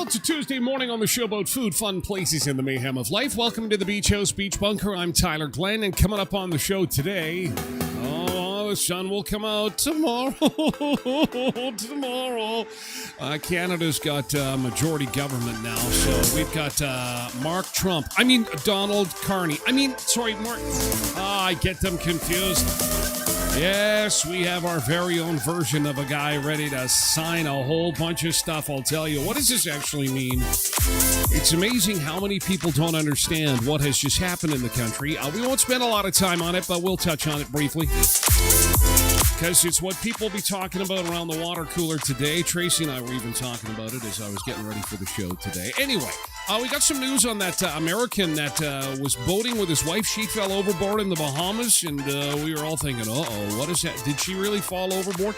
It's a Tuesday morning on the show about food, fun places, and the mayhem of life. Welcome to the Beach House Beach Bunker. I'm Tyler Glen, and coming up on the show today, the sun will come out tomorrow. Canada's got majority government now, so we've got Donald Carney. Mark. I get them confused. Yes, we have our very own version of a guy ready to sign a whole bunch of stuff. I'll tell you, what does this actually mean? It's amazing how many people don't understand what has just happened in the country. We won't spend a lot of time on it, but we'll touch on it briefly, because it's what people will be talking about around the water cooler today. Tracy and I were even talking about it as I was getting ready for the show today. Anyway, we got some news on that American that was boating with his wife. She fell overboard in the Bahamas, and we were all thinking, what is that? Did she really fall overboard?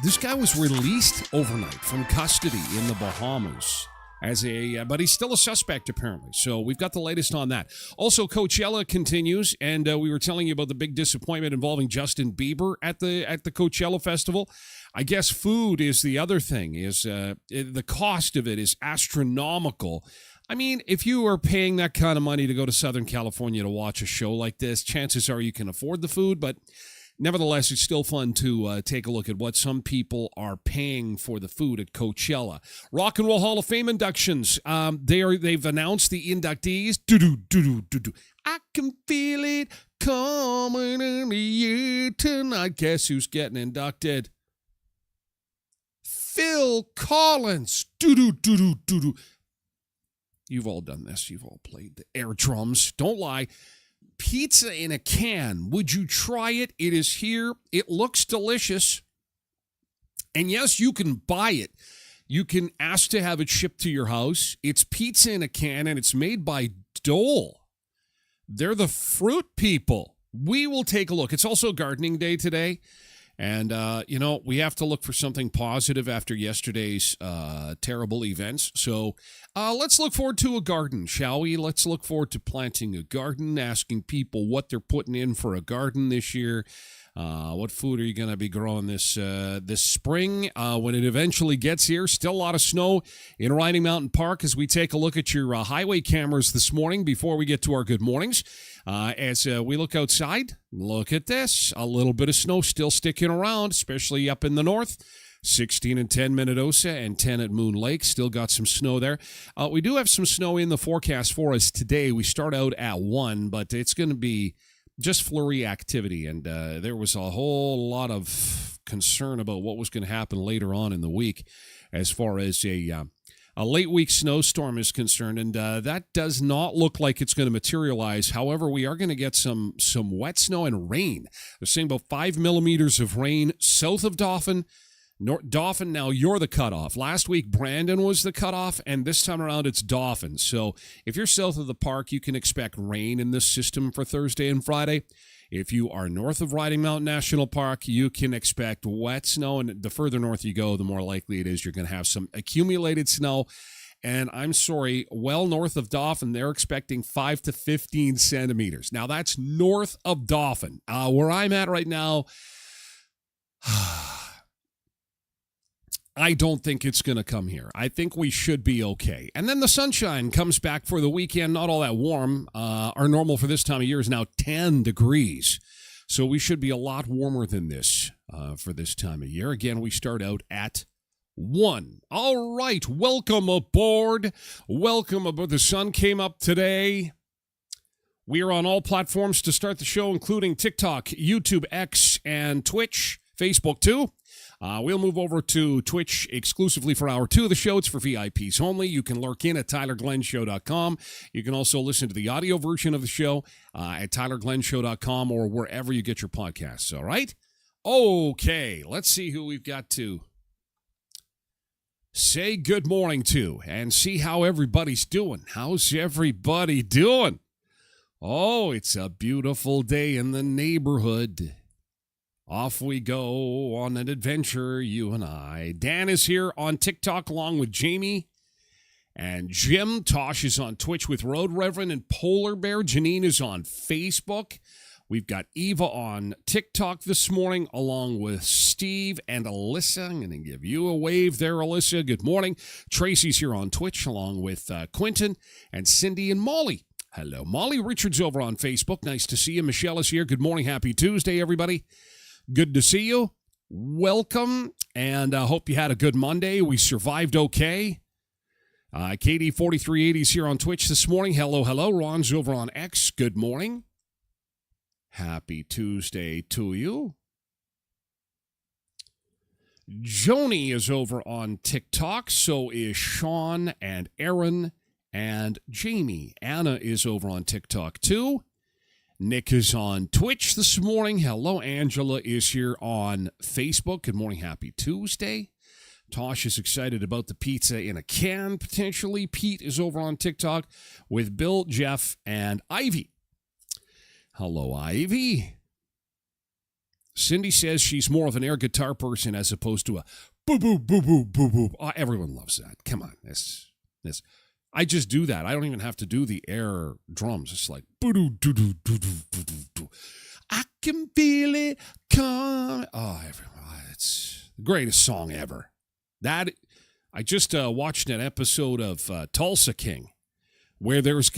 This guy was released overnight from custody in the Bahamas but he's still a suspect apparently. So we've got the latest on that. Also, Coachella continues, and we were telling you about the big disappointment involving Justin Bieber at the Coachella Festival. I guess food is the other thing. The cost of it is astronomical. If you are paying that kind of money to go to Southern California to watch a show like this, chances are you can afford the food, but nevertheless, it's still fun to take a look at what some people are paying for the food at Coachella. Rock and Roll Hall of Fame inductions. They've announced the inductees. I can feel it coming in the air tonight. Guess who's getting inducted? Phil Collins. You've all done this. You've all played the air drums. Don't lie. Pizza in a can. Would you try it? It is here. It looks delicious. And yes, you can buy it. You can ask to have it shipped to your house. It's pizza in a can, and it's made by Dole. They're the fruit people. We will take a look. It's also gardening day today. And, we have to look for something positive after yesterday's terrible events. So let's look forward to a garden, shall we? Let's look forward to planting a garden, asking people what they're putting in for a garden this year. What food are you going to be growing this spring when it eventually gets here? Still a lot of snow in Riding Mountain Park as we take a look at your highway cameras this morning before we get to our good mornings. As we look outside, look at this. A little bit of snow still sticking around, especially up in the north. 16 and 10 Minnedosa and 10 at Moon Lake. Still got some snow there. We do have some snow in the forecast for us today. We start out at 1, but it's going to be just flurry activity. And there was a whole lot of concern about what was going to happen later on in the week as far as a late week snowstorm is concerned. And that does not look like it's going to materialize. However, we are going to get some wet snow and rain. They're saying about 5 millimeters of rain south of Dauphin. Dauphin, now you're the cutoff. Last week, Brandon was the cutoff, and this time around, it's Dauphin. So if you're south of the park, you can expect rain in this system for Thursday and Friday. If you are north of Riding Mountain National Park, you can expect wet snow, and the further north you go, the more likely it is you're going to have some accumulated snow. And I'm sorry, well north of Dauphin, they're expecting 5 to 15 centimeters. Now, that's north of Dauphin. Where I'm at right now, I don't think it's going to come here. I think we should be okay. And then the sunshine comes back for the weekend, not all that warm. Our normal for this time of year is now 10 degrees. So we should be a lot warmer than this for this time of year. Again, we start out at 1. All right, welcome aboard. Welcome aboard. The sun came up today. We are on all platforms to start the show, including TikTok, YouTube, X, and Twitch, Facebook too. We'll move over to Twitch exclusively for hour 2 of the show. It's for VIPs only. You can lurk in at tylerglenshow.com. You can also listen to the audio version of the show at tylerglenshow.com or wherever you get your podcasts, all right? Okay, let's see who we've got to say good morning to and see how everybody's doing. How's everybody doing? Oh, it's a beautiful day in the neighborhood. Off we go on an adventure, you and I. Dan is here on TikTok along with Jamie and Jim. Tosh is on Twitch with Road Reverend and Polar Bear. Janine is on Facebook. We've got Eva on TikTok this morning along with Steve and Alyssa. I'm going to give you a wave there, Alyssa. Good morning. Tracy's here on Twitch along with Quentin and Cindy and Molly. Hello, Molly. Richard's over on Facebook. Nice to see you. Michelle is here. Good morning. Happy Tuesday, everybody. Good to see you. Welcome, and I hope you had a good Monday. We survived okay. KD4380 is here on Twitch this morning. Hello, hello. Ron's over on X. Good morning. Happy Tuesday to you. Joni is over on TikTok. So is Sean and Aaron and Jamie. Anna is over on TikTok too. Nick is on Twitch this morning. Hello, Angela is here on Facebook. Good morning, happy Tuesday. Tosh is excited about the pizza in a can, potentially. Pete is over on TikTok with Bill, Jeff, and Ivy. Hello, Ivy. Cindy says she's more of an air guitar person as opposed to a boo-boo, boo-boo, boo-boo. Oh, everyone loves that. Come on. This. I just do that. I don't even have to do the air drums. It's like boo-doo-doo-doo-doo-doo-doo-doo. I can feel it come. Oh, it's the greatest song ever. That I just watched an episode of Tulsa King where there's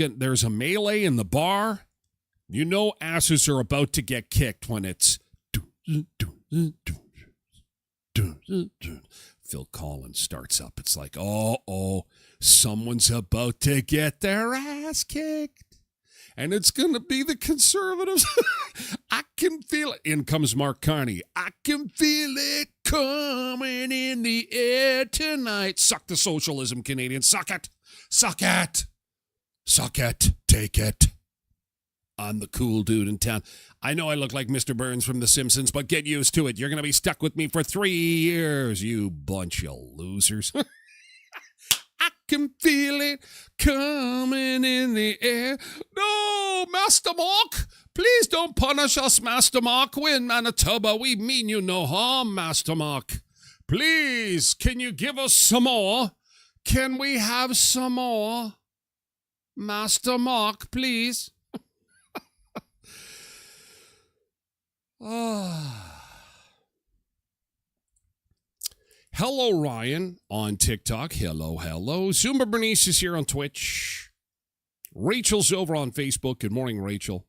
a melee in the bar. You know asses are about to get kicked when it's Phil Collins starts up. It's like, oh, someone's about to get their ass kicked. And it's going to be the conservatives. I can feel it. In comes Mark Carney. I can feel it coming in the air tonight. Suck the socialism, Canadians. Suck it. Suck it. Suck it. Take it. I'm the cool dude in town. I know I look like Mr. Burns from The Simpsons, but get used to it. You're going to be stuck with me for 3 years, you bunch of losers. I can feel it coming in the air. No, Master Mark, please don't punish us, Master Mark. We're in Manitoba. We mean you no harm, Master Mark. Please, can you give us some more? Can we have some more? Master Mark, please. Hello, Ryan on TikTok. Hello. Zumba Bernice is here on Twitch. Rachel's over on Facebook. Good morning, Rachel.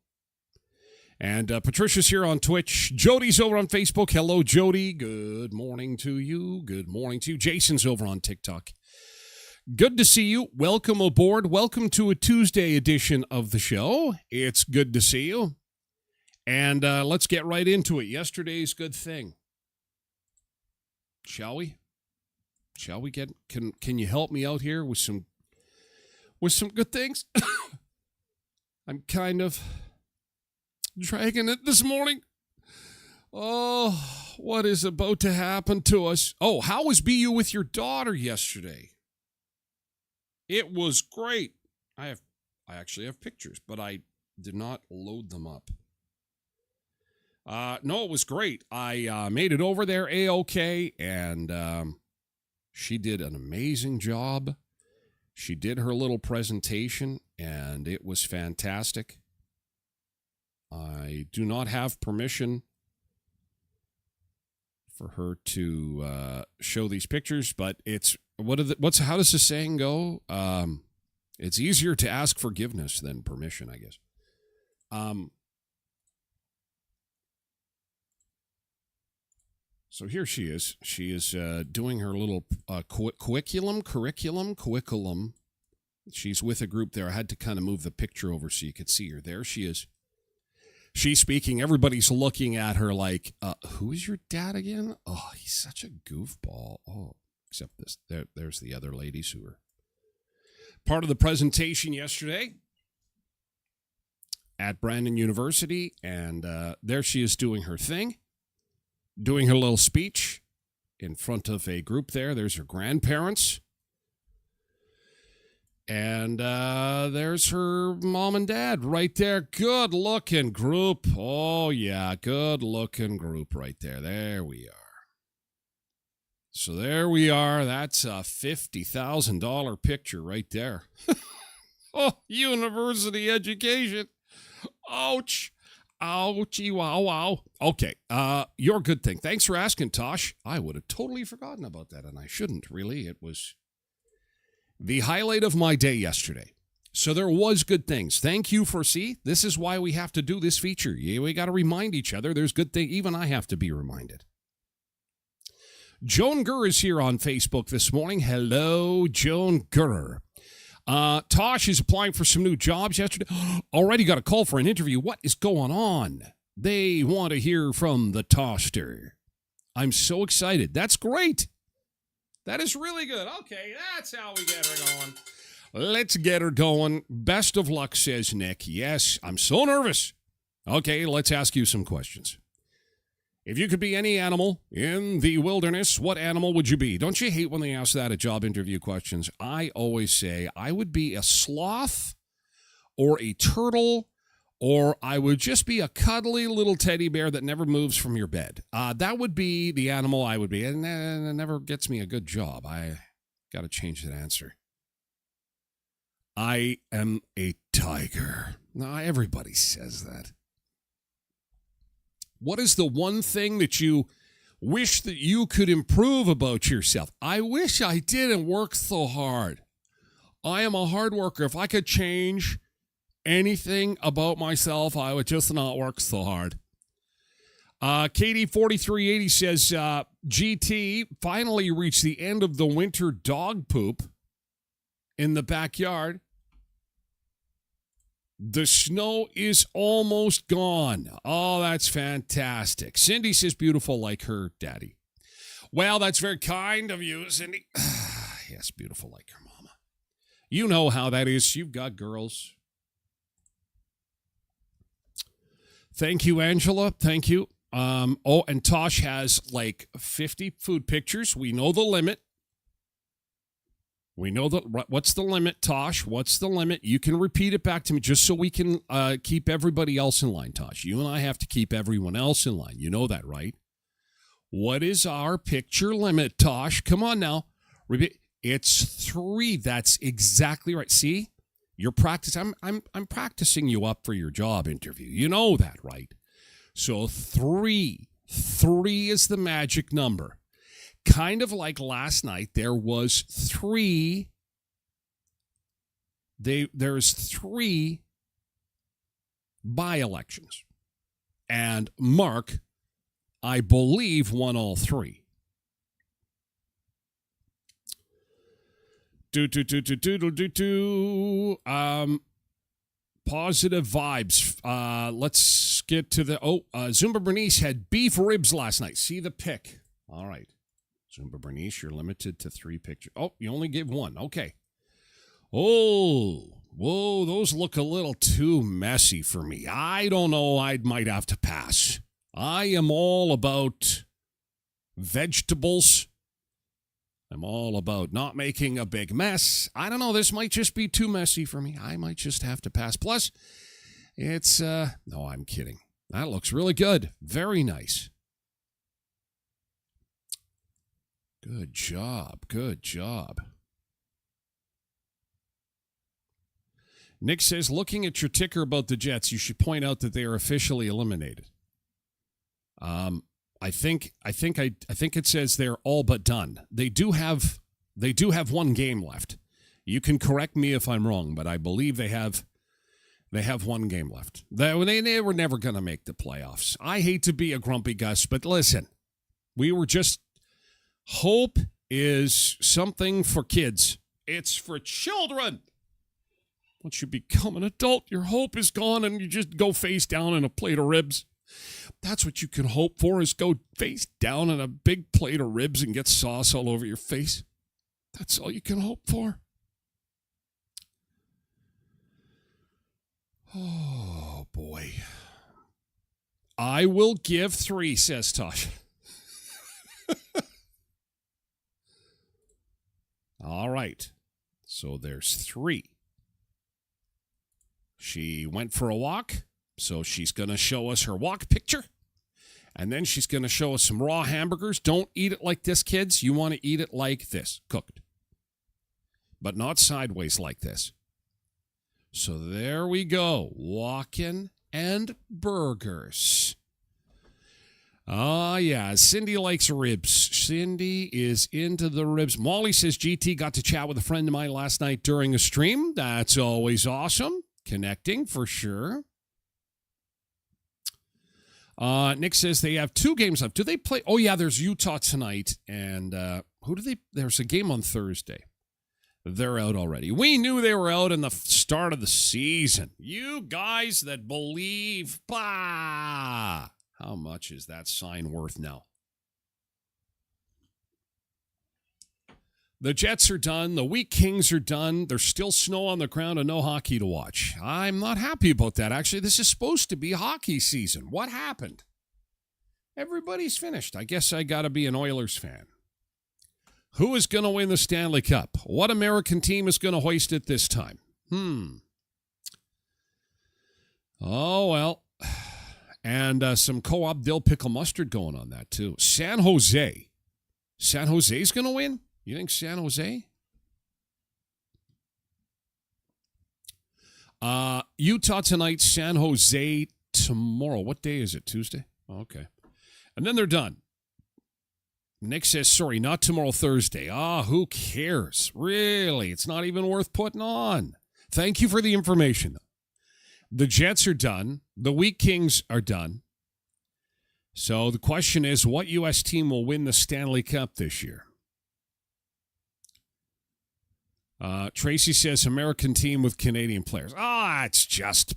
And Patricia's here on Twitch. Jody's over on Facebook. Hello, Jody. Good morning to you. Good morning to you. Jason's over on TikTok. Good to see you. Welcome aboard. Welcome to a Tuesday edition of the show. It's good to see you. And let's get right into it. Yesterday's good thing. Shall we? Shall we get? Can you help me out here with some good things? I'm kind of dragging it this morning. Oh, what is about to happen to us? Oh, how was BU with your daughter yesterday? It was great. I actually have pictures, but I did not load them up. No, it was great. I made it over there A-OK, and she did an amazing job. She did her little presentation, and it was fantastic. I do not have permission for her to show these pictures, but it's how does the saying go? It's easier to ask forgiveness than permission, I guess. So here she is. She is doing her little curriculum. She's with a group there. I had to kind of move the picture over so you could see her. There she is. She's speaking. Everybody's looking at her like, who is your dad again? Oh, he's such a goofball. Oh, except this. There's the other ladies who were part of the presentation yesterday at Brandon University. And there she is doing her thing, doing her little speech in front of a group there. There's her grandparents. And there's her mom and dad right there. Good-looking group. Oh, yeah, good-looking group right there. There we are. So there we are. That's a $50,000 picture right there. Oh, university education. Ouch. Ouchie, wow, wow. Okay, your good thing. Thanks for asking, Tosh. I would have totally forgotten about that, and I shouldn't, really. It was the highlight of my day yesterday. So there was good things. Thank you for, this is why we have to do this feature. Yeah, we got to remind each other there's good things. Even I have to be reminded. Joan Gurr is here on Facebook this morning. Hello, Joan Gurr. Tosh is applying for some new jobs yesterday. Already got a call for an interview. What is going on? They want to hear from the Toster. I'm so excited. That's great. That is really good. Okay, that's how we get her going. Let's get her going. Best of luck, says Nick. Yes, I'm so nervous. Okay, let's ask you some questions. If you could be any animal in the wilderness, what animal would you be? Don't you hate when they ask that at job interview questions? I always say I would be a sloth or a turtle, or I would just be a cuddly little teddy bear that never moves from your bed. That would be the animal I would be, and it never gets me a good job. I got to change that answer. I am a tiger. Now, everybody says that. What is the one thing that you wish that you could improve about yourself? I wish I didn't work so hard. I am a hard worker. If I could change anything about myself, I would just not work so hard. Katie 4380 says, GT finally reached the end of the winter dog poop in the backyard. The snow is almost gone. Oh, that's fantastic. Cindy says beautiful like her daddy. Well, that's very kind of you, Cindy. Yes, beautiful like her mama. You know how that is. You've got girls. Thank you, Angela. Thank you. And Tosh has like 50 food pictures. We know the limit. We know what's the limit, Tosh? What's the limit? You can repeat it back to me just so we can keep everybody else in line, Tosh. You and I have to keep everyone else in line. You know that, right? What is our picture limit, Tosh? Come on now. Repeat. It's 3. That's exactly right. See? You're practicing. I'm practicing you up for your job interview. You know that, right? So 3. 3 is the magic number. Kind of like last night, there was 3. There's 3 by-elections. And Mark, I believe, won all three. Positive vibes. Let's get to the... Zumba Bernice had beef ribs last night. See the pic. All right. Zumba Bernice, you're limited to 3 pictures. Oh, you only gave 1. Okay. Oh, whoa, those look a little too messy for me. I don't know. I might have to pass. I am all about vegetables. I'm all about not making a big mess. I don't know. This might just be too messy for me. I might just have to pass. Plus, it's, no, I'm kidding. That looks really good. Very nice. Good job. Good job. Nick says, looking at your ticker about the Jets, you should point out that they are officially eliminated. I think it says they're all but done. They do have 1 game left. You can correct me if I'm wrong, but I believe they have 1 game left. They were never going to make the playoffs. I hate to be a grumpy Gus, but listen, hope is something for kids. It's for children. Once you become an adult, your hope is gone and you just go face down in a plate of ribs. That's what you can hope for, is go face down in a big plate of ribs and get sauce all over your face. That's all you can hope for. Oh, boy. I will give 3, says Tosh. All right. So there's 3. She went for a walk, so she's going to show us her walk picture. And then she's going to show us some raw hamburgers. Don't eat it like this, kids. You want to eat it like this, cooked. But not sideways like this. So there we go. Walking and burgers. Oh, yeah. Cindy likes ribs. Cindy is into the ribs. Molly says, GT got to chat with a friend of mine last night during a stream. That's always awesome. Connecting for sure. Nick says they have 2 games left. Do they play? Oh, yeah, there's Utah tonight. And there's a game on Thursday. They're out already. We knew they were out in the start of the season. You guys that believe, bah! How much is that sign worth now? The Jets are done. The Wheat Kings are done. There's still snow on the ground and no hockey to watch. I'm not happy about that, actually. This is supposed to be hockey season. What happened? Everybody's finished. I guess I got to be an Oilers fan. Who is going to win the Stanley Cup? What American team is going to hoist it this time? Oh, well. And some co-op dill pickle mustard going on that, too. San Jose. San Jose's going to win? You think San Jose? Utah tonight, San Jose tomorrow. What day is it? Tuesday? Okay. And then they're done. Nick says, sorry, not tomorrow, Thursday. Who cares? Really? It's not even worth putting on. Thank you for the information. The Jets are done. The Wheat Kings are done. So the question is, what U.S. team will win the Stanley Cup this year? Tracy says American team with Canadian players. That's just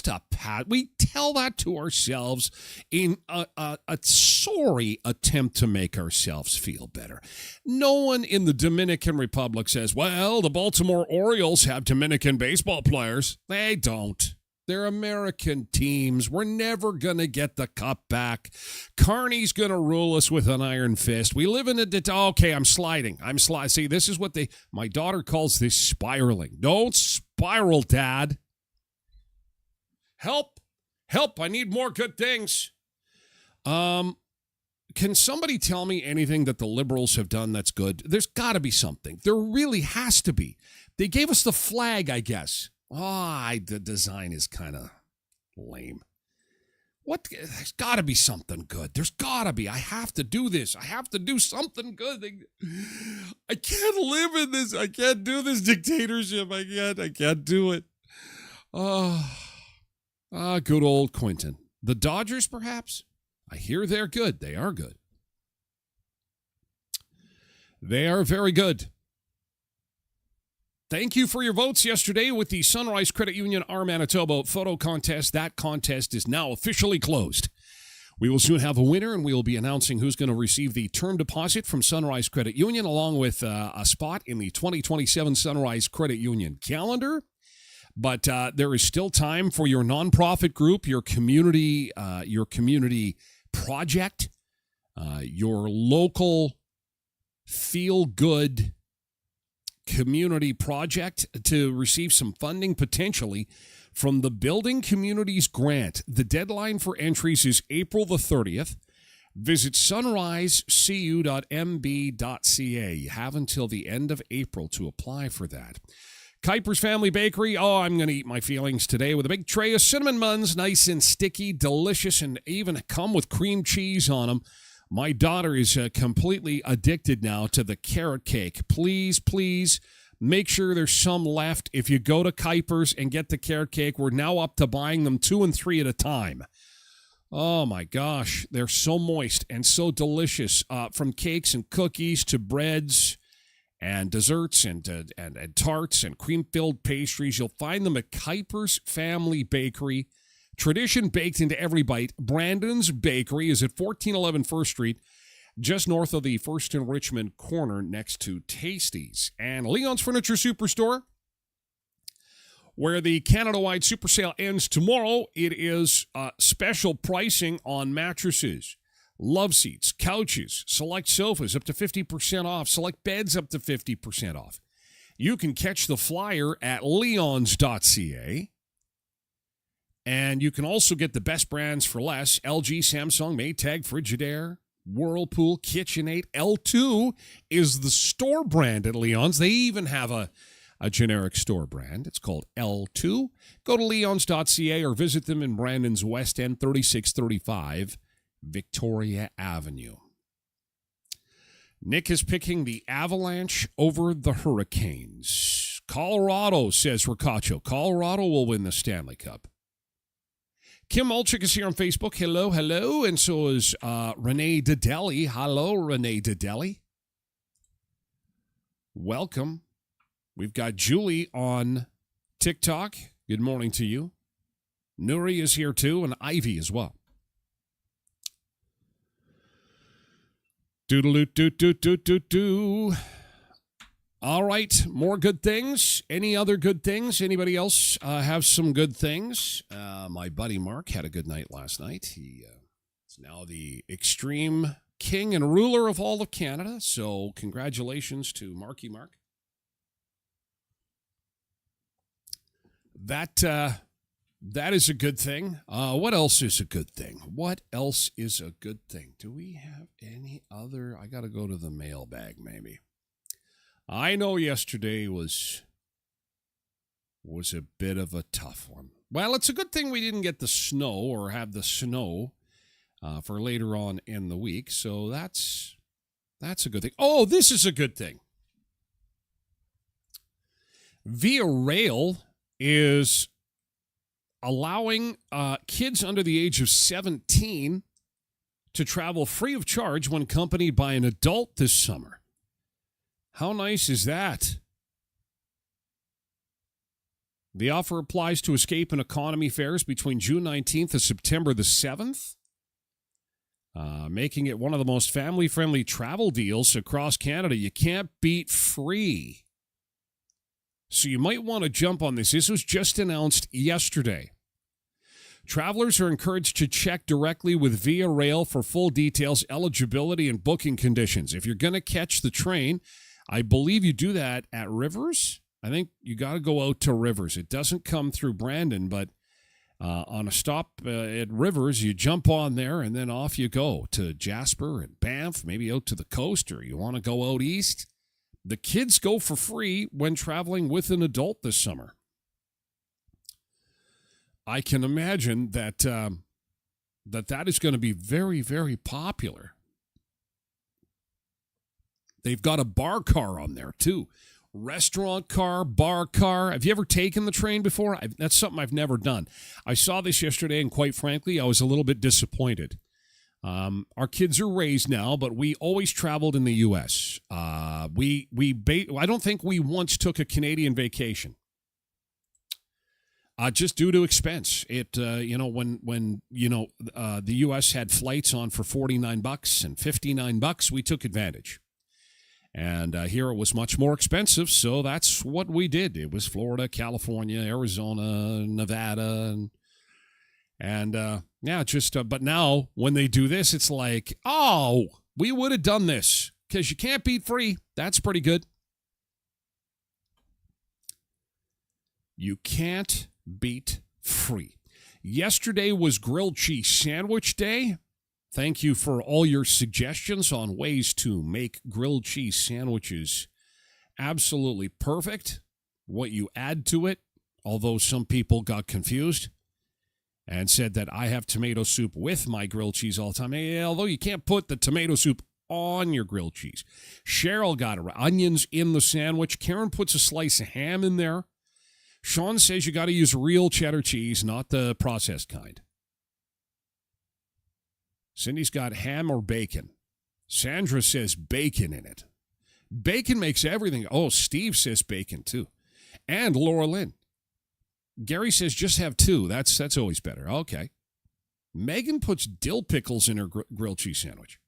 a pat. We tell that to ourselves in a sorry attempt to make ourselves feel better. No one in the Dominican Republic says, well, the Baltimore Orioles have Dominican baseball players. They don't. They're American teams. We're never going to get the cup back. Carney's going to rule us with an iron fist. We live in okay, I'm sliding. See, this is what my daughter calls this spiraling. Don't spiral, Dad. Help. I need more good things. Can somebody tell me anything that the Liberals have done that's good? There's got to be something. There really has to be. They gave us the flag, I guess. The design is kind of lame. There's got to be something good. There's got to be. I have to do this. I have to do something good. I can't live in this. I can't do this dictatorship. I can't do it. Good old Quentin. The Dodgers, perhaps? I hear they're good. They are good. They are very good. Thank you for your votes yesterday with the Sunrise Credit Union Our Manitoba photo contest. That contest is now officially closed. We will soon have a winner, and we will be announcing who's going to receive the term deposit from Sunrise Credit Union, along with a spot in the 2027 Sunrise Credit Union calendar. But there is still time for your nonprofit group, your community project, your local feel-good community project to receive some funding potentially from the Building Communities Grant. The deadline for entries is April the 30th. Visit sunrisecu.mb.ca. You have until the end of April to apply for that. Kuiper's Family Bakery. Oh, I'm going to eat my feelings today with a big tray of cinnamon buns, nice and sticky, delicious, and even come with cream cheese on them. My daughter is completely addicted now to the carrot cake. Please, make sure there's some left. If you go to Kuiper's and get the carrot cake, we're now up to buying them 2 and 3 at a time. Oh, my gosh. They're so moist and so delicious, from cakes and cookies to breads and desserts and tarts and cream-filled pastries. You'll find them at Kuiper's Family Bakery. Tradition baked into every bite. Brandon's Bakery is at 1411 First Street, just north of the First and Richmond corner next to Tasties. And Leon's Furniture Superstore, where the Canada-wide super sale ends tomorrow. It is special pricing on mattresses, love seats, couches, select sofas up to 50% off, select beds up to 50% off. You can catch the flyer at leons.ca. And you can also get the best brands for less. LG, Samsung, Maytag, Frigidaire, Whirlpool, KitchenAid. L2 is the store brand at Leon's. They even have a generic store brand. It's called L2. Go to leons.ca or visit them in Brandon's West End, 3635 Victoria Avenue. Nick is picking the Avalanche over the Hurricanes. Colorado, says Ricacho. Colorado will win the Stanley Cup. Kim Olchik is here on Facebook. Hello. And so is Renee Dedeli. Hello, Renee Dedeli. Welcome. We've got Julie on TikTok. Good morning to you. Nuri is here too, and Ivy as well. Doodle-doo-doo-doo-doo-doo-doo. All right, more good things. Any other good things? Anybody else have some good things? My buddy Mark had a good night last night. He is now the extreme king and ruler of all of Canada. So congratulations to Marky Mark. That is a good thing. What else is a good thing? Do we have any other? I got to go to the mailbag maybe. I know yesterday was a bit of a tough one. Well, it's a good thing we didn't get the snow or have the snow for later on in the week. So that's a good thing. Oh, this is a good thing. Via Rail is allowing kids under the age of 17 to travel free of charge when accompanied by an adult this summer. How nice is that? The offer applies to escape and economy fares between June 19th and September the 7th, making it one of the most family-friendly travel deals across Canada. You can't beat free. So you might want to jump on this. This was just announced yesterday. Travelers are encouraged to check directly with Via Rail for full details, eligibility, and booking conditions. If you're going to catch the train, I believe you do that at Rivers. I think you got to go out to Rivers. It doesn't come through Brandon, but on a stop at Rivers, you jump on there, and then off you go to Jasper and Banff, maybe out to the coast, or you want to go out east. The kids go for free when traveling with an adult this summer. I can imagine that that is going to be very, very popular. They've got a bar car on there, too. restaurant car, bar car. Have you ever taken the train before? That's something I've never done. I saw this yesterday, and quite frankly, I was a little bit disappointed. Our kids are raised now, but we always traveled in the U.S. I don't think we once took a Canadian vacation. Just due to expense. When the U.S. had flights on for $49 and $59, we took advantage. And here it was much more expensive, so that's what we did. It was Florida, California, Arizona, Nevada, but now when they do this, it's like, oh, we would have done this because you can't beat free. That's pretty good. You can't beat free. Yesterday was grilled cheese sandwich day. Thank you for all your suggestions on ways to make grilled cheese sandwiches absolutely perfect. What you add to it, although some people got confused and said that I have tomato soup with my grilled cheese all the time. Although you can't put the tomato soup on your grilled cheese. Cheryl got onions in the sandwich. Karen puts a slice of ham in there. Sean says you got to use real cheddar cheese, not the processed kind. Cindy's got ham or bacon. Sandra says bacon in it. Bacon makes everything. Oh, Steve says bacon too. And Laura Lynn. Gary says just have two. That's always better. Okay. Megan puts dill pickles in her grilled cheese sandwich.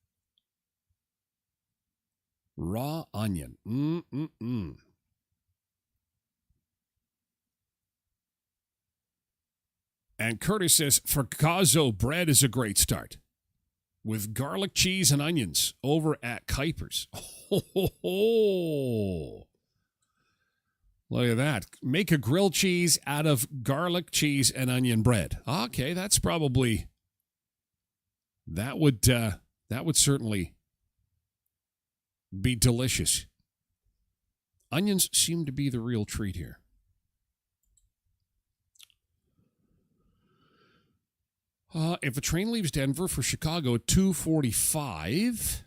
Raw onion. And Curtis says Fricazzo bread is a great start. With garlic, cheese, and onions over at Kuiper's. Oh, look at that. Make a grilled cheese out of garlic, cheese, and onion bread. Okay, that's probably... That would certainly be delicious. Onions seem to be the real treat here. If a train leaves Denver for Chicago at 2:45,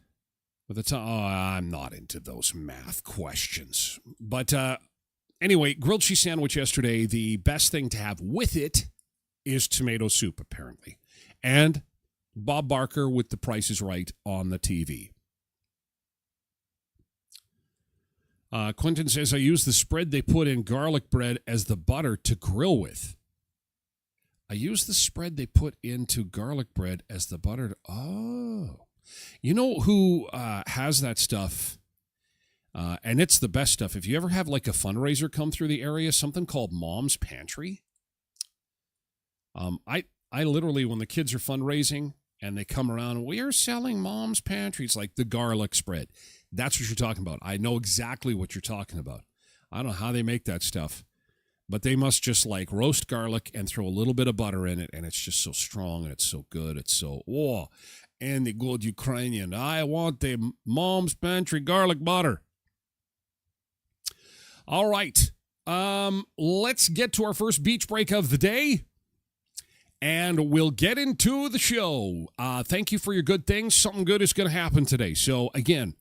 with a time, I'm not into those math questions. But anyway, grilled cheese sandwich yesterday. The best thing to have with it is tomato soup, apparently, and Bob Barker with The Price is Right on the TV. Quentin says I use the spread they put in garlic bread as the butter to grill with. I use the spread they put into garlic bread as the butter. Oh. You know who has that stuff? And it's the best stuff. If you ever have like a fundraiser come through the area, something called Mom's Pantry. I literally, when the kids are fundraising and they come around, we are selling Mom's Pantry. It's like the garlic spread. That's what you're talking about. I know exactly what you're talking about. I don't know how they make that stuff. But they must just like roast garlic and throw a little bit of butter in it, and it's just so strong and it's so good. It's so, and the good Ukrainian. I want the Mom's Pantry garlic butter. All right. Let's get to our first beach break of the day, and we'll get into the show. Thank you for your good things. Something good is going to happen today. So, again,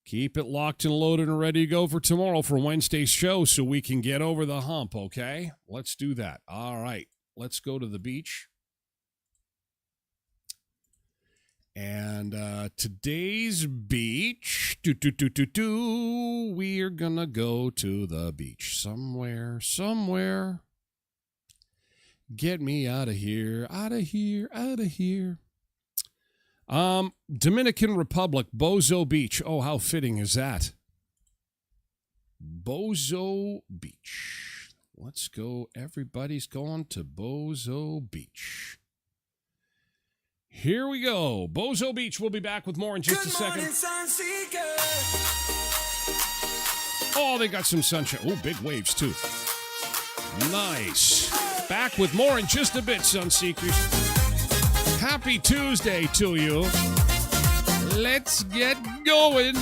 keep it locked and loaded and ready to go for tomorrow for Wednesday's show so we can get over the hump, okay? Let's do that. All right. Let's go to the beach. And today's beach, we're going to go to the beach somewhere. Get me out of here. Dominican Republic, Bozo Beach. Oh, how fitting is that? Bozo Beach. Let's go. Everybody's going to Bozo Beach. Here we go. Bozo Beach. We'll be back with more in just a second. Oh, they got some sunshine. Oh, big waves, too. Nice. Back with more in just a bit, Sunseekers. Happy Tuesday to you. Let's get going.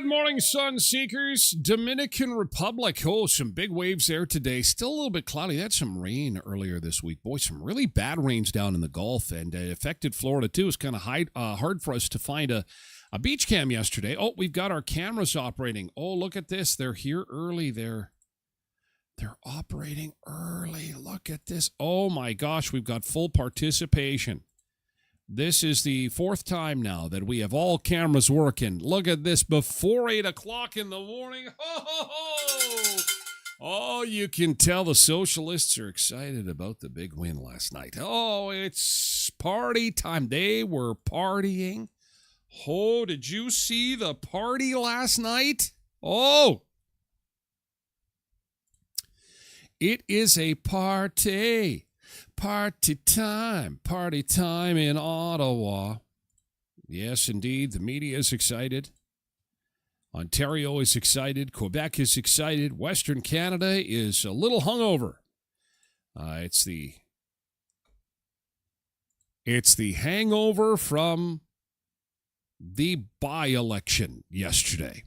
morning, sun seekers. Dominican Republic. Oh, some big waves there today. Still a little bit cloudy. Had some rain earlier this week. Boy, some really bad rains down in the Gulf, and affected Florida too. It's kind of hard for us to find a beach cam yesterday. Oh, we've got our cameras operating. Oh, look at this. They're here early. They're operating early. Look at this. Oh my gosh, we've got full participation. This is the fourth time now that we have all cameras working. Look at this, before 8 o'clock in the morning. Ho, ho, ho! Oh, you can tell the socialists are excited about the big win last night. Oh, it's party time. They were partying. Oh, did you see the party last night? Oh, it is a party. Party time in Ottawa. Yes, indeed, the media is excited. Ontario is excited. Quebec is excited. Western Canada is a little hungover. It's the hangover from the by-election yesterday.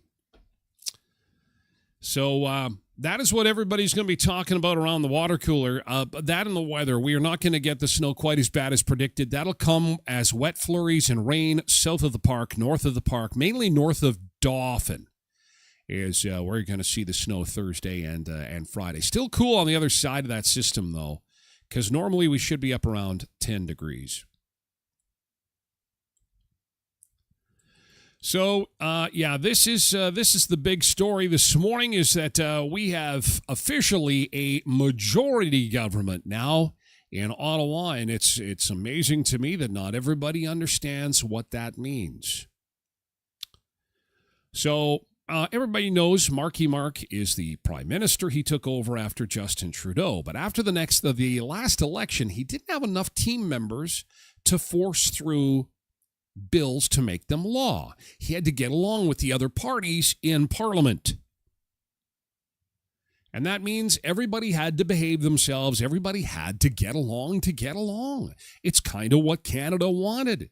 So, that is what everybody's going to be talking about around the water cooler. That and the weather. We are not going to get the snow quite as bad as predicted. That'll come as wet flurries and rain south of the park, north of the park, mainly north of Dauphin is where you're going to see the snow Thursday and Friday. Still cool on the other side of that system, though, because normally we should be up around 10 degrees. So, this is the big story this morning is that we have officially a majority government now in Ottawa, and it's amazing to me that not everybody understands what that means. So, everybody knows Marky Mark is the prime minister. He took over after Justin Trudeau, but after the last election, he didn't have enough team members to force through bills to make them law. He had to get along with the other parties in Parliament. And that means everybody had to behave themselves. Everybody had to get along to get along. It's kind of what Canada wanted.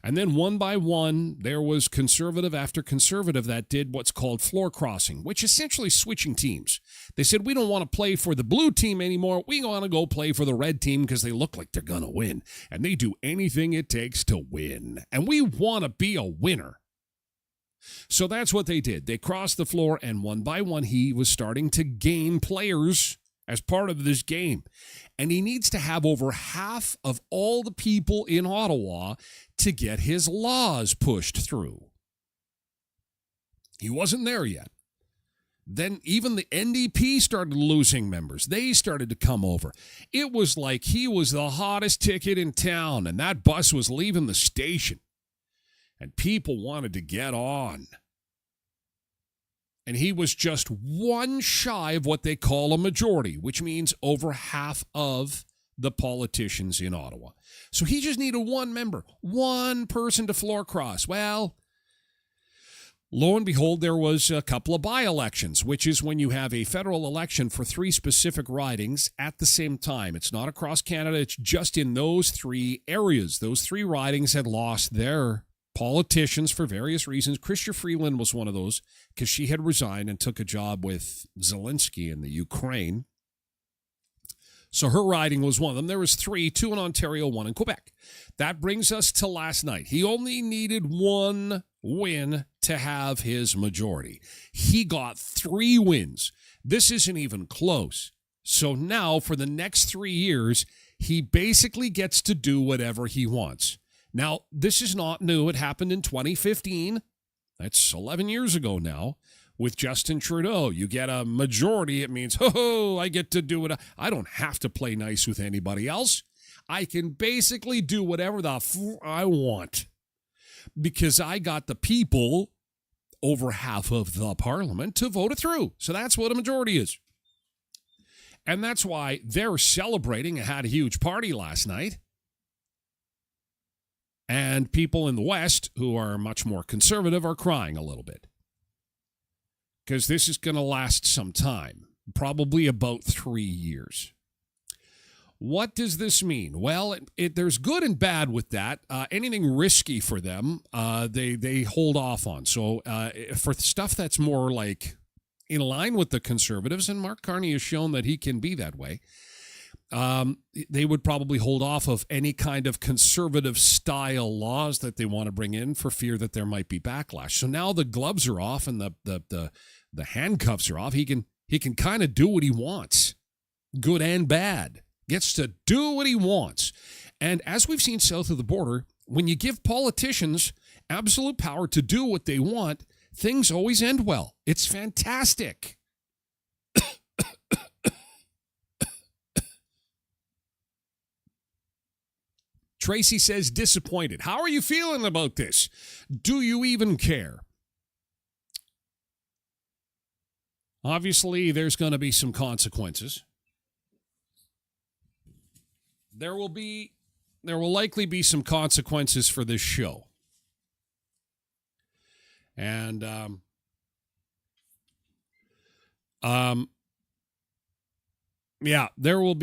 And then one by one, there was conservative after conservative that did what's called floor crossing, which is essentially switching teams. They said, we don't want to play for the blue team anymore. We want to go play for the red team because they look like they're going to win. And they do anything it takes to win. And we want to be a winner. So that's what they did. They crossed the floor, and one by one, he was starting to gain players as part of this game. And he needs to have over half of all the people in Ottawa to get his laws pushed through. He wasn't there yet. Then even the NDP started losing members. They started to come over. It was like he was the hottest ticket in town, and that bus was leaving the station. And people wanted to get on. And he was just one shy of what they call a majority, which means over half of the politicians in Ottawa. So he just needed one member, one person to floor cross. Well, lo and behold, there was a couple of by-elections, which is when you have a federal election for three specific ridings at the same time. It's not across Canada. It's just in those three areas. Those three ridings had lost their politicians for various reasons. Chrystia Freeland was one of those because she had resigned and took a job with Zelensky in the Ukraine. So her riding was one of them. There was three, two in Ontario, one in Quebec. That brings us to last night. He only needed one win to have his majority. He got 3 wins. This isn't even close. So now for the next 3 years, he basically gets to do whatever he wants. Now, this is not new. It happened in 2015. That's 11 years ago now with Justin Trudeau. You get a majority. It means, I get to do it. I don't have to play nice with anybody else. I can basically do whatever the I want because I got the people, over half of the parliament, to vote it through. So that's what a majority is. And that's why they're celebrating and had a huge party last night. And people in the West, who are much more conservative, are crying a little bit. Because this is going to last some time, probably about 3 years. What does this mean? Well, there's good and bad with that. Anything risky for them, they hold off on. So for stuff that's more like in line with the conservatives, and Mark Carney has shown that he can be that way, they would probably hold off of any kind of conservative style laws that they want to bring in for fear that there might be backlash. So now the gloves are off and the handcuffs are off. He can kind of do what he wants, good and bad. Gets to do what he wants. And as we've seen south of the border, when you give politicians absolute power to do what they want, things always end well. It's fantastic. Tracy says, disappointed. How are you feeling about this? Do you even care? Obviously, there's going to be some consequences. There will likely be some consequences for this show. And yeah, there will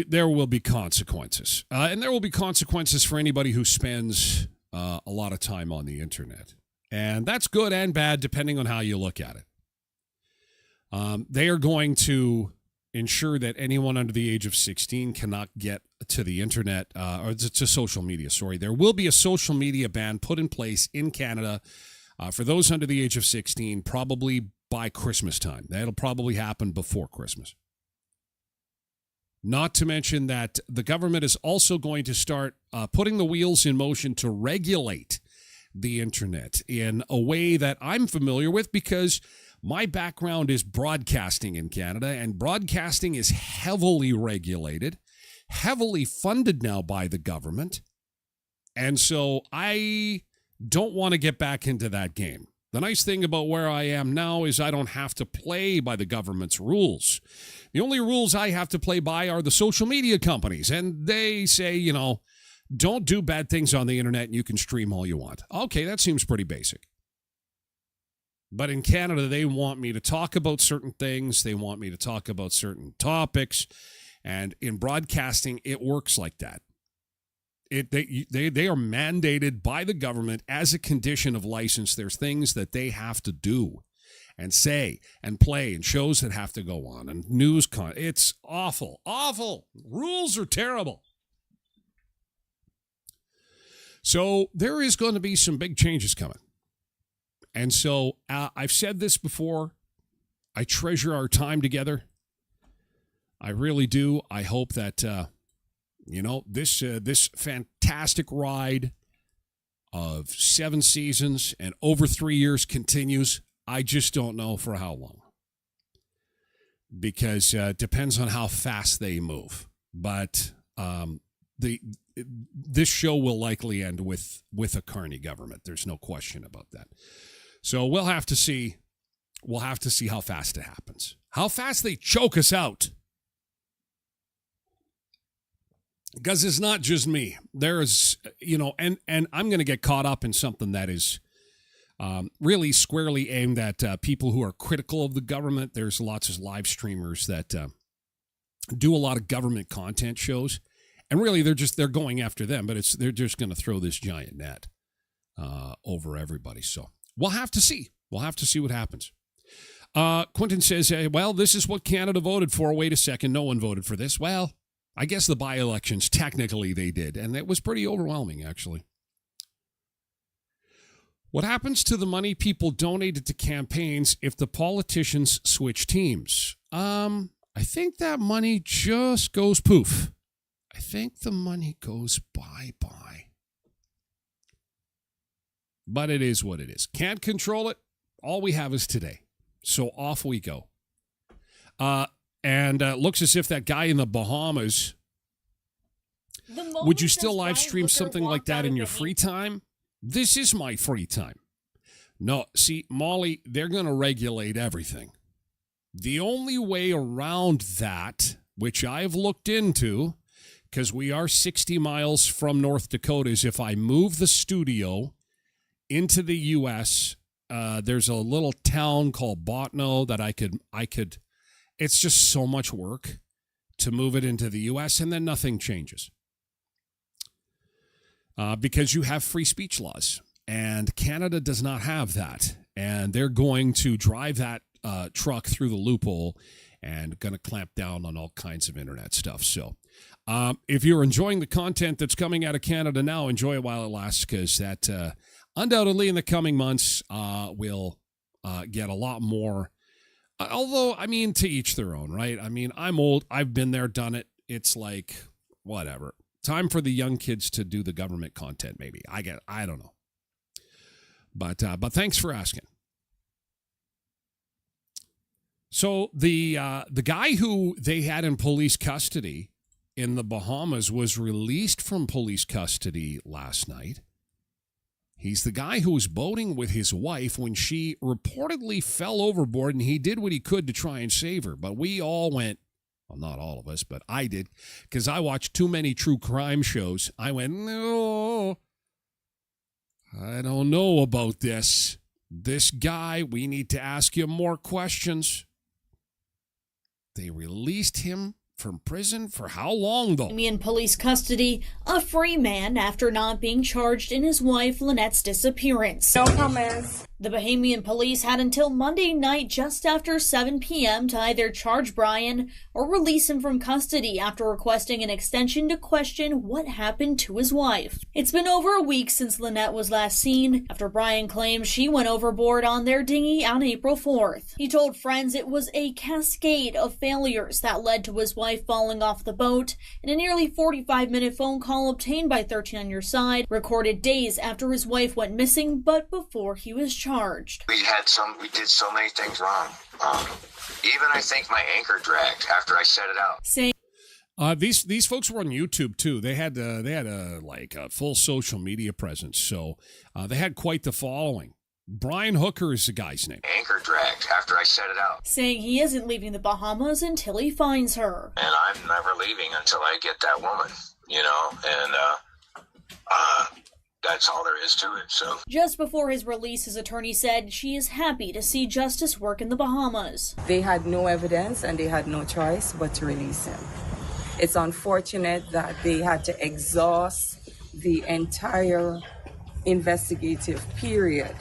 be consequences. And there will be consequences for anybody who spends a lot of time on the internet. And that's good and bad depending on how you look at it. They are going to ensure that anyone under the age of 16 cannot get to the internet, or to social media, sorry. There will be a social media ban put in place in Canada for those under the age of 16, probably by Christmas time. That'll probably happen before Christmas. Not to mention that the government is also going to start putting the wheels in motion to regulate the internet in a way that I'm familiar with because my background is broadcasting in Canada, and broadcasting is heavily regulated, heavily funded now by the government. And so I don't want to get back into that game. The nice thing about where I am now is I don't have to play by the government's rules. The only rules I have to play by are the social media companies, and they say, don't do bad things on the internet and you can stream all you want. Okay, that seems pretty basic. But in Canada, they want me to talk about certain things. They want me to talk about certain topics. And in broadcasting, it works like that. They are mandated by the government as a condition of license. There's things that they have to do and say and play and shows that have to go on and news it's awful. Rules are terrible. So there is going to be some big changes coming. And so I've said this before. I treasure our time together. I really do. I hope that, this fantastic ride of 7 seasons and over 3 years continues. I just don't know for how long. Because it depends on how fast they move. But this show will likely end with a Carney government. There's no question about that. So we'll have to see. We'll have to see how fast it happens. How fast they choke us out. Because it's not just me. There is, and I'm going to get caught up in something that is really squarely aimed at people who are critical of the government. There's lots of live streamers that do a lot of government content shows. And really, they're going after them, but they're just going to throw this giant net over everybody. So we'll have to see. We'll have to see what happens. Quentin says, well, this is what Canada voted for. Wait a second. No one voted for this. Well, I guess the by-elections, technically they did. And it was pretty overwhelming, actually. What happens to the money people donated to campaigns if the politicians switch teams? I think that money just goes poof. I think the money goes bye-bye. But it is what it is. Can't control it. All we have is today. So off we go. And looks as if that guy in the Bahamas, would you still live stream something like that in your free time? This is my free time. No, see, Molly, they're going to regulate everything. The only way around that, which I've looked into, because we are 60 miles from North Dakota, is if I move the studio into the U.S., there's a little town called Botno that I could. It's just so much work to move it into the U.S., and then nothing changes. Because you have free speech laws, and Canada does not have that. And they're going to drive that truck through the loophole and going to clamp down on all kinds of internet stuff. So if you're enjoying the content that's coming out of Canada now, enjoy it while it lasts, because that undoubtedly in the coming months will get a lot more. Although, I mean, to each their own, right? I mean, I'm old. I've been there, done it. It's like, whatever. Time for the young kids to do the government content, maybe. I don't know. But thanks for asking. So the guy who they had in police custody in the Bahamas was released from police custody last night. He's the guy who was boating with his wife when she reportedly fell overboard, and he did what he could to try and save her. But we all went, well, not all of us, but I did, because I watched too many true crime shows. I went, no, I don't know about this. This guy, we need to ask him more questions. They released him from prison for how long, though? In police custody, a free man after not being charged in his wife Lynette's disappearance. No comments. The Bahamian police had until Monday night just after 7 p.m. to either charge Brian or release him from custody after requesting an extension to question what happened to his wife. It's been over a week since Lynette was last seen after Brian claims she went overboard on their dinghy on April 4th. He told friends it was a cascade of failures that led to his wife falling off the boat, and a nearly 45-minute phone call obtained by 13 on Your Side, recorded days after his wife went missing but before he was charged. We did so many things wrong. Even I think my anchor dragged after I set it out. These folks were on YouTube too. They had a full social media presence, so they had quite the following. Brian Hooker is the guy's name. Anchor dragged after I set it out. Saying he isn't leaving the Bahamas until he finds her. And I'm never leaving until I get that woman, and that's all there is to it, so. Just before his release, his attorney said she is happy to see justice work in the Bahamas. They had no evidence and they had no choice but to release him. It's unfortunate that they had to exhaust the entire investigative period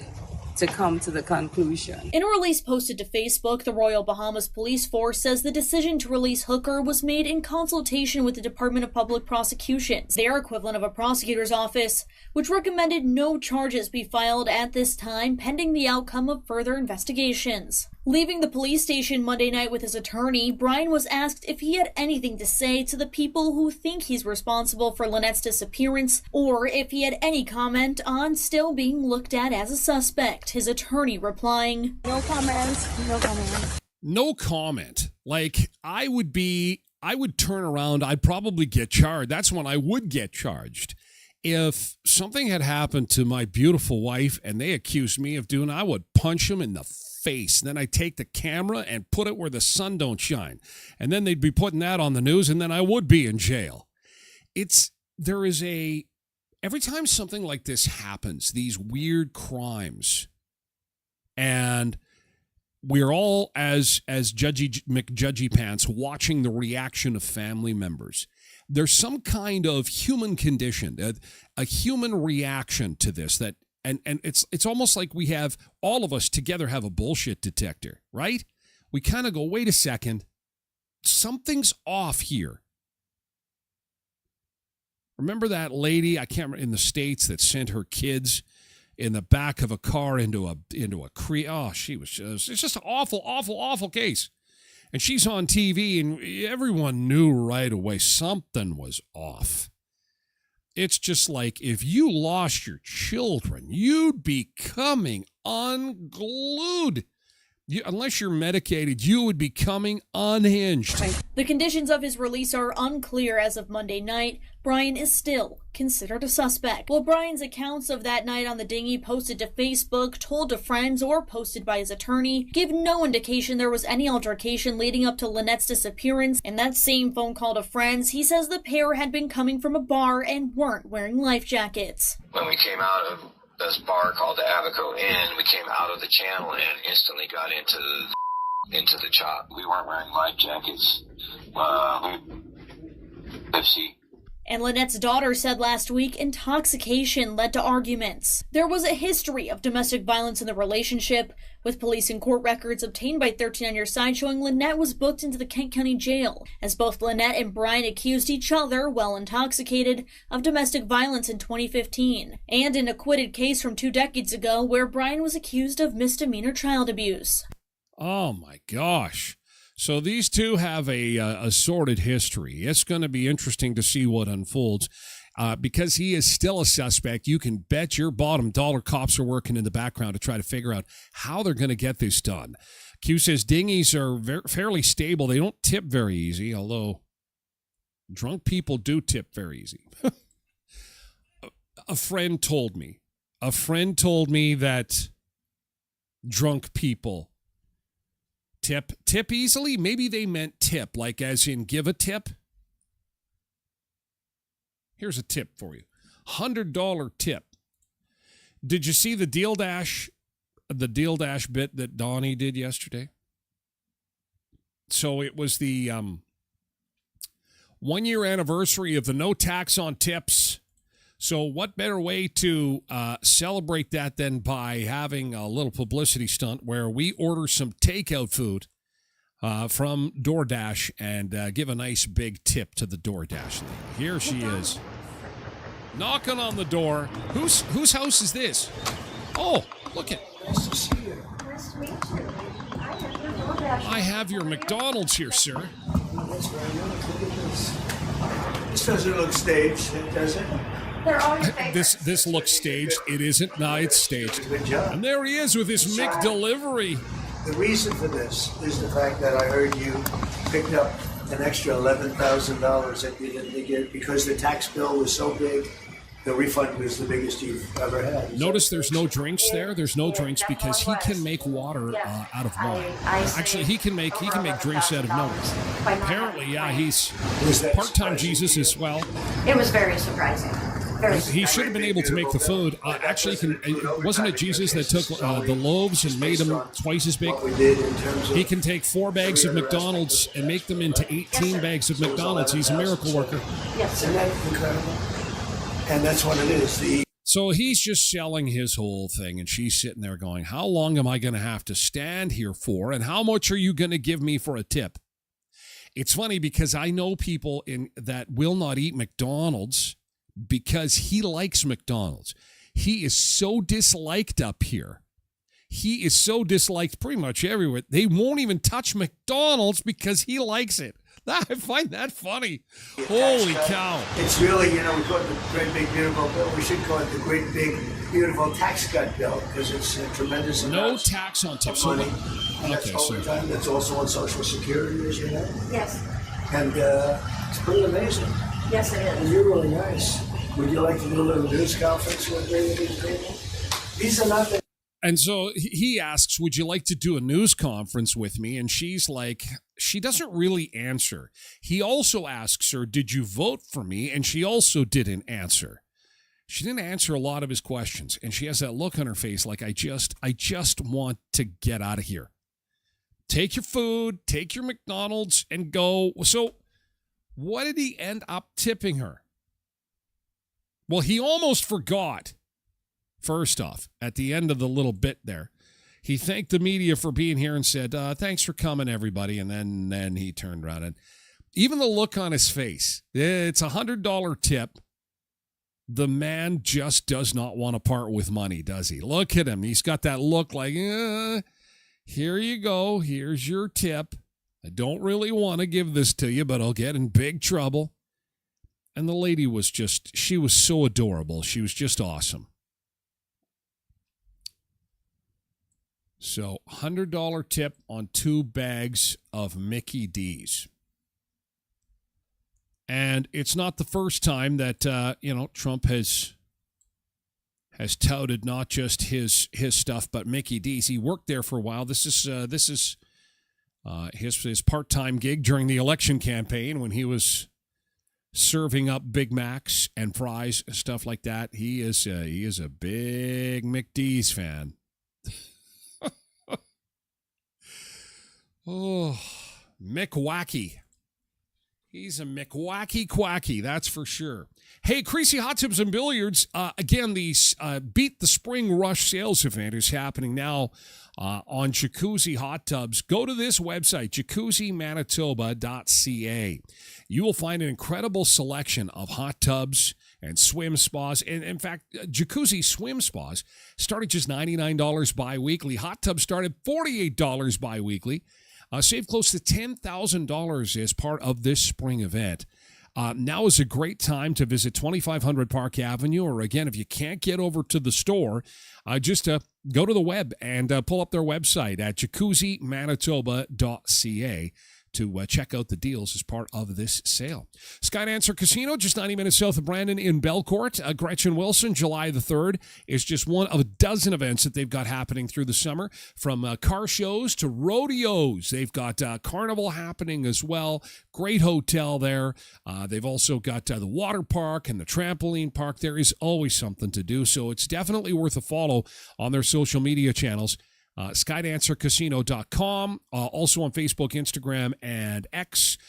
to come to the conclusion. In a release posted to Facebook, the Royal Bahamas Police Force says the decision to release Hooker was made in consultation with the Department of Public Prosecutions, their equivalent of a prosecutor's office, which recommended no charges be filed at this time pending the outcome of further investigations. Leaving the police station Monday night with his attorney, Brian was asked if he had anything to say to the people who think he's responsible for Lynette's disappearance, or if he had any comment on still being looked at as a suspect. His attorney replying, No comments, no comments. No comment. Like, I would turn around, I'd probably get charged. That's when I would get charged. If something had happened to my beautiful wife and they accused me of doing it, I would punch them in the face. Then I'd take the camera and put it where the sun don't shine. And then they'd be putting that on the news, and then I would be in jail. Every time something like this happens, these weird crimes, and we're all, as Judgy McJudgy Pants, watching the reaction of family members. There's some kind of human condition, a human reaction to this that, and it's almost like we have, all of us together have a bullshit detector, right? We kind of go, wait a second, something's off here. Remember that lady, I can't remember, in the States that sent her kids in the back of a car into a creek? Oh, it's just an awful case. And she's on TV, and everyone knew right away something was off. It's just like, if you lost your children, you'd be coming unglued. Unless you're medicated, you would be coming unhinged. The conditions of his release are unclear as of Monday night. Brian is still considered a suspect. Well, Brian's accounts of that night on the dinghy posted to Facebook, told to friends, or posted by his attorney give no indication there was any altercation leading up to Lynette's disappearance. In that same phone call to friends, he says the pair had been coming from a bar and weren't wearing life jackets. When we came out of this bar called the Abaco Inn, we came out of the channel and instantly got into the into the chop. We weren't wearing life jackets. Pepsi. And Lynette's daughter said last week intoxication led to arguments. There was a history of domestic violence in the relationship, with police and court records obtained by 13 on Your Side showing Lynette was booked into the Kent County Jail, as both Lynette and Brian accused each other, while intoxicated, of domestic violence in 2015, and an acquitted case from 2 decades ago where Brian was accused of misdemeanor child abuse. Oh my gosh. So these two have a sordid history. It's going to be interesting to see what unfolds. Because he is still a suspect, you can bet your bottom dollar cops are working in the background to try to figure out how they're going to get this done. Q says dinghies are fairly stable. They don't tip very easy, although drunk people do tip very easy. A friend told me that drunk people tip easily. Maybe they meant tip, like as in give a tip. Here's a tip for you. $100 tip. Did you see the deal dash bit that Donnie did yesterday? So it was the 1 year anniversary of the no tax on tips. So what better way to celebrate that than by having a little publicity stunt where we order some takeout food from DoorDash and give a nice big tip to the DoorDash lady. Here she is, knocking on the door. Whose house is this? Oh, look at. Nice to see you. Nice to meet you. I have your McDonald's here, sir. That's very nice. Look at this. This doesn't look staged, does it? They're always favorites. This looks staged. It isn't. No, it's staged. Good job. And there he is with his McDelivery. The reason for this is the fact that I heard you picked up an extra $11,000 that you didn't get because the tax bill was so big. The refund was the biggest you've ever had. Notice there's no drinks there. There's no drinks because he can make water out of wine. Actually, he can make drinks out of nothing. Apparently, yeah, he's part-time Jesus as well. It was very surprising. He should have been able to make the food. Actually, wasn't it Jesus that took the loaves and made them twice as big? He can take 4 bags of McDonald's and make them into 18 bags of McDonald's. He's a miracle worker. Yes. Isn't that incredible? And that's what it is. So he's just selling his whole thing, and she's sitting there going, how long am I going to have to stand here for, and how much are you going to give me for a tip? It's funny because I know people that will not eat McDonald's because he likes McDonald's. He is so disliked up here. He is so disliked pretty much everywhere. They won't even touch McDonald's because he likes it. I find that funny. Holy cow. It's really, we call it the Great Big Beautiful Bill. We should call it the Great Big Beautiful Tax Cut Bill because it's a tremendous amount. No tax on tips. Money. Okay, overtime. That's also on Social Security, as you know. Yes. And it's pretty amazing. Yes, it And is. you're really nice. Would you like to do a little news conference with these people? These are not the... And so he asks, would you like to do a news conference with me? And she's like, she doesn't really answer. He also asks her, did you vote for me? And she also didn't answer. She didn't answer a lot of his questions. And she has that look on her face like, I just want to get out of here. Take your food, take your McDonald's, and go. So what did he end up tipping her? Well, he almost forgot. First off, at the end of the little bit there, he thanked the media for being here and said, thanks for coming, everybody. And then he turned around. And even the look on his face, it's $100 tip. The man just does not want to part with money, does he? Look at him. He's got that look like, here you go. Here's your tip. I don't really want to give this to you, but I'll get in big trouble. And the lady was she was so adorable. She was just awesome. So, $100 tip on 2 bags of Mickey D's. And it's not the first time that, Trump has touted not just his stuff, but Mickey D's. He worked there for a while. This is his part-time gig during the election campaign when he was serving up Big Macs and fries and stuff like that. He is a big McD's fan. Oh, Mick Wacky. He's a McWacky Quacky, that's for sure. Hey, Creasy Hot Tubs and Billiards. Again, the Beat the Spring Rush sales event is happening now on Jacuzzi Hot Tubs. Go to this website, jacuzzimanitoba.ca. You will find an incredible selection of hot tubs and swim spas. And in fact, jacuzzi swim spas start at just $99 bi-weekly. Hot tubs start at $48 bi-weekly. Save close to $10,000 as part of this spring event. Now is a great time to visit 2500 Park Avenue, or again, if you can't get over to the store, just go to the web and pull up their website at jacuzzimanitoba.ca to check out the deals as part of this sale. Skydancer Casino, just 90 minutes south of Brandon in Belcourt. Gretchen Wilson, July the 3rd, is just one of a dozen events that they've got happening through the summer, from car shows to rodeos. They've got carnival happening as well. Great hotel there. They've also got the water park and the trampoline park. There is always something to do, so it's definitely worth a follow on their social media channels. SkydancerCasino.com, also on Facebook, Instagram, and X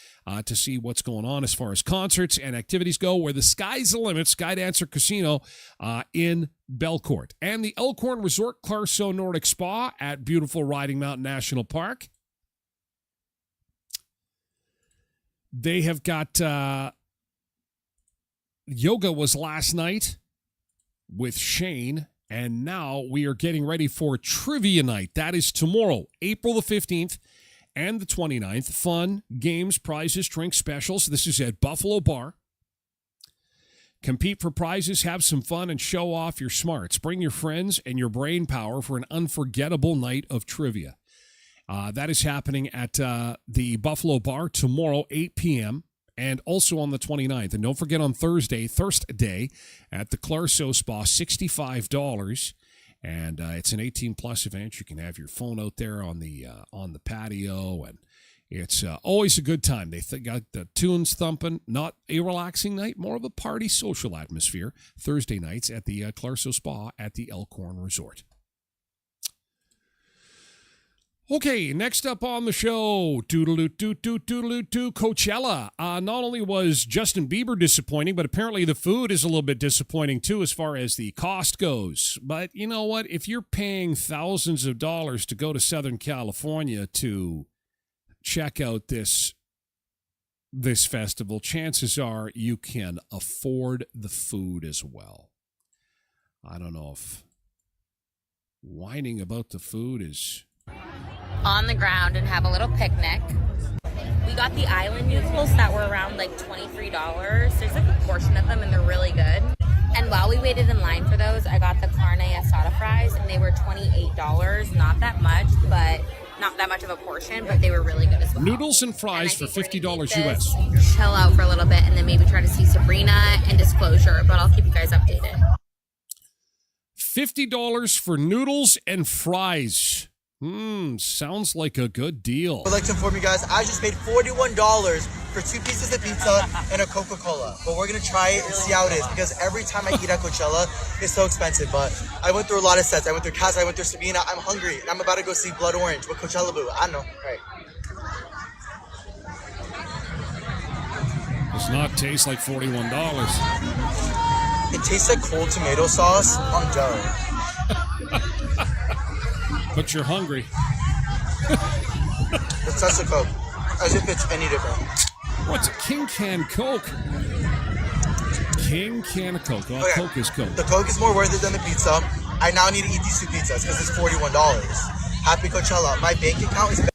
to see what's going on as far as concerts and activities go, where the sky's the limit. Skydancer Casino in Belcourt. And the Elkhorn Resort Clarso Nordic Spa at beautiful Riding Mountain National Park. They have got yoga was last night with Shane. And now we are getting ready for trivia night. That is tomorrow, April the 15th and the 29th. Fun, games, prizes, drink specials. This is at Buffalo Bar. Compete for prizes, have some fun, and show off your smarts. Bring your friends and your brain power for an unforgettable night of trivia. That is happening at the Buffalo Bar tomorrow, 8 p.m., and also on the 29th. And don't forget on Thursday at the Clarso Spa, $65. And it's an 18-plus event. You can have your phone out there on the patio, and it's always a good time. They got the tunes thumping, not a relaxing night, more of a party social atmosphere. Thursday nights at the Clarso Spa at the Elkhorn Resort. Okay, next up on the show, Coachella. Not only was Justin Bieber disappointing, but apparently the food is a little bit disappointing too as far as the cost goes. But you know what? If you're paying thousands of dollars to go to Southern California to check out this festival, chances are you can afford the food as well. I don't know if whining about the food is... on the ground and have a little picnic. We got the island noodles that were around like $23. There's like a portion of them and they're really good. And while we waited in line for those, I got the carne asada fries and they were $28. Not that much, but not that much of a portion, but they were really good as well. Noodles and fries for $50 US. Chill out for a little bit and then maybe try to see Sabrina and Disclosure, but I'll keep you guys updated. $50 for noodles and fries. Sounds like a good deal. I'd like to inform you guys, I just paid $41 for 2 pieces of pizza and a Coca-Cola. But we're going to try it and see how it is, because every time I eat at Coachella, it's so expensive. But I went through a lot of sets. I went through Casa, I went through Sabina. I'm hungry, and I'm about to go see Blood Orange with Coachella Boo. I don't know. All right. Does not taste like $41. It tastes like cold tomato sauce on dough. But you're hungry. It's such a Coke, as if it's any different. What's a King Can Coke? King Can of Coke. Well, okay. Coke is Coke. The Coke is more worth it than the pizza. I now need to eat these 2 pizzas because it's $41. Happy Coachella. My bank account is...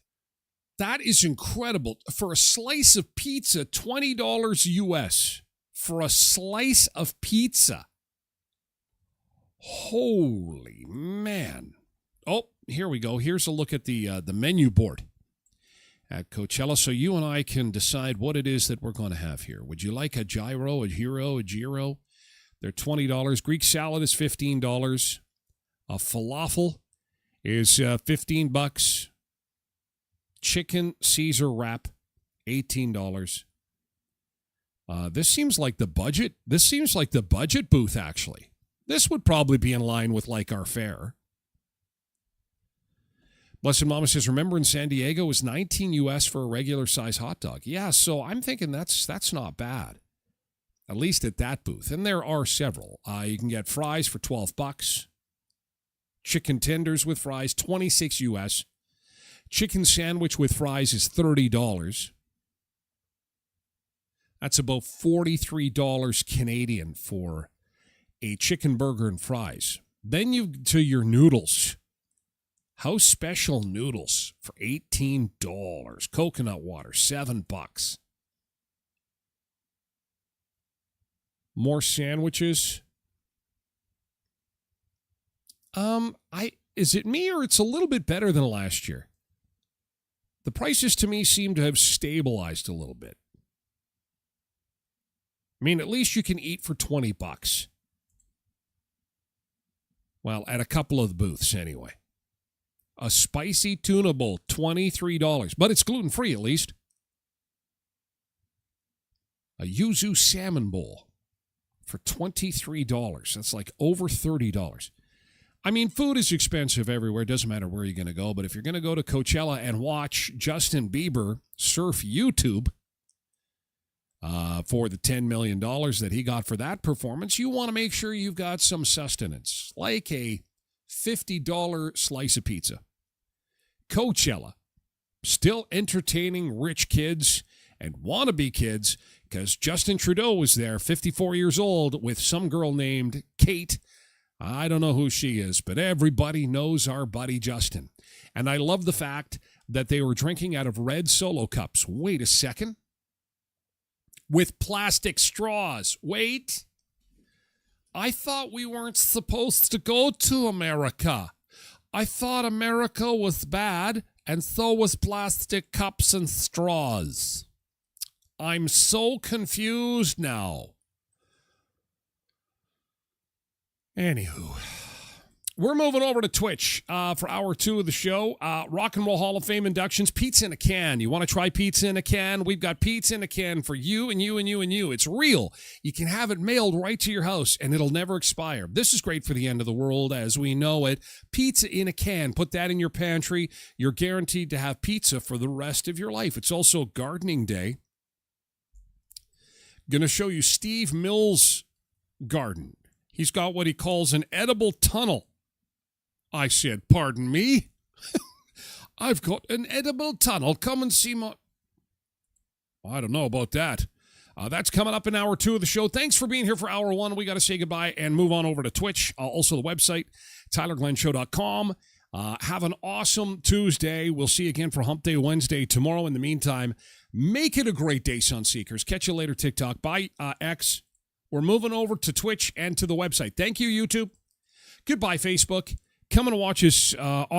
That is incredible. For a slice of pizza, $20 US. For a slice of pizza. Holy man. Oh, here we go. Here's a look at the menu board at Coachella, so you and I can decide what it is that we're going to have here. Would you like a gyro, a hero, a gyro? They're $20. Greek salad is $15. A falafel is $15. Chicken Caesar wrap, $18. This seems like the budget. This seems like the budget booth, actually. This would probably be in line with like our fare. Blessed Mama says, remember in San Diego it was $19 US for a regular size hot dog. Yeah, so I'm thinking that's not bad. At least at that booth. And there are several. You can get fries for $12. Chicken tenders with fries, $26 US. Chicken sandwich with fries is $30. That's about $43 Canadian for a chicken burger and fries. Then you to your noodles. House special noodles for $18. Coconut water, $7. More sandwiches. Is it me or it's a little bit better than last year? The prices to me seem to have stabilized a little bit. I mean, at least you can eat for $20. Well, at a couple of the booths anyway. A spicy tuna bowl, $23. But it's gluten-free at least. A yuzu salmon bowl for $23. That's like over $30. I mean, food is expensive everywhere. It doesn't matter where you're going to go. But if you're going to go to Coachella and watch Justin Bieber surf YouTube for the $10 million that he got for that performance, you want to make sure you've got some sustenance, like a $50 slice of pizza. Coachella, still entertaining rich kids and wannabe kids, because Justin Trudeau was there, 54 years old, with some girl named Kate. I don't know who she is, but everybody knows our buddy Justin. And I love the fact that they were drinking out of red Solo cups. Wait a second. With plastic straws. Wait. I thought we weren't supposed to go to America. I thought America was bad, and so was plastic cups and straws. I'm so confused now. Anywho, we're moving over to Twitch for hour 2 of the show. Rock and Roll Hall of Fame inductions, pizza in a can. You want to try pizza in a can? We've got pizza in a can for you and you and you and you. It's real. You can have it mailed right to your house, and it'll never expire. This is great for the end of the world as we know it. Pizza in a can. Put that in your pantry. You're guaranteed to have pizza for the rest of your life. It's also gardening day. Going to show you Steve Mills' garden. He's got what he calls an edible tunnel. I said, pardon me? I've got an edible tunnel. Come and see my... I don't know about that. That's coming up in hour 2 of the show. Thanks for being here for hour 1. We got to say goodbye and move on over to Twitch. Also the website, TylerGlenShow.com. Have an awesome Tuesday. We'll see you again for Hump Day Wednesday tomorrow. In the meantime, make it a great day, Sunseekers. Catch you later, TikTok. Bye, X. We're moving over to Twitch and to the website. Thank you, YouTube. Goodbye, Facebook. Come and watch us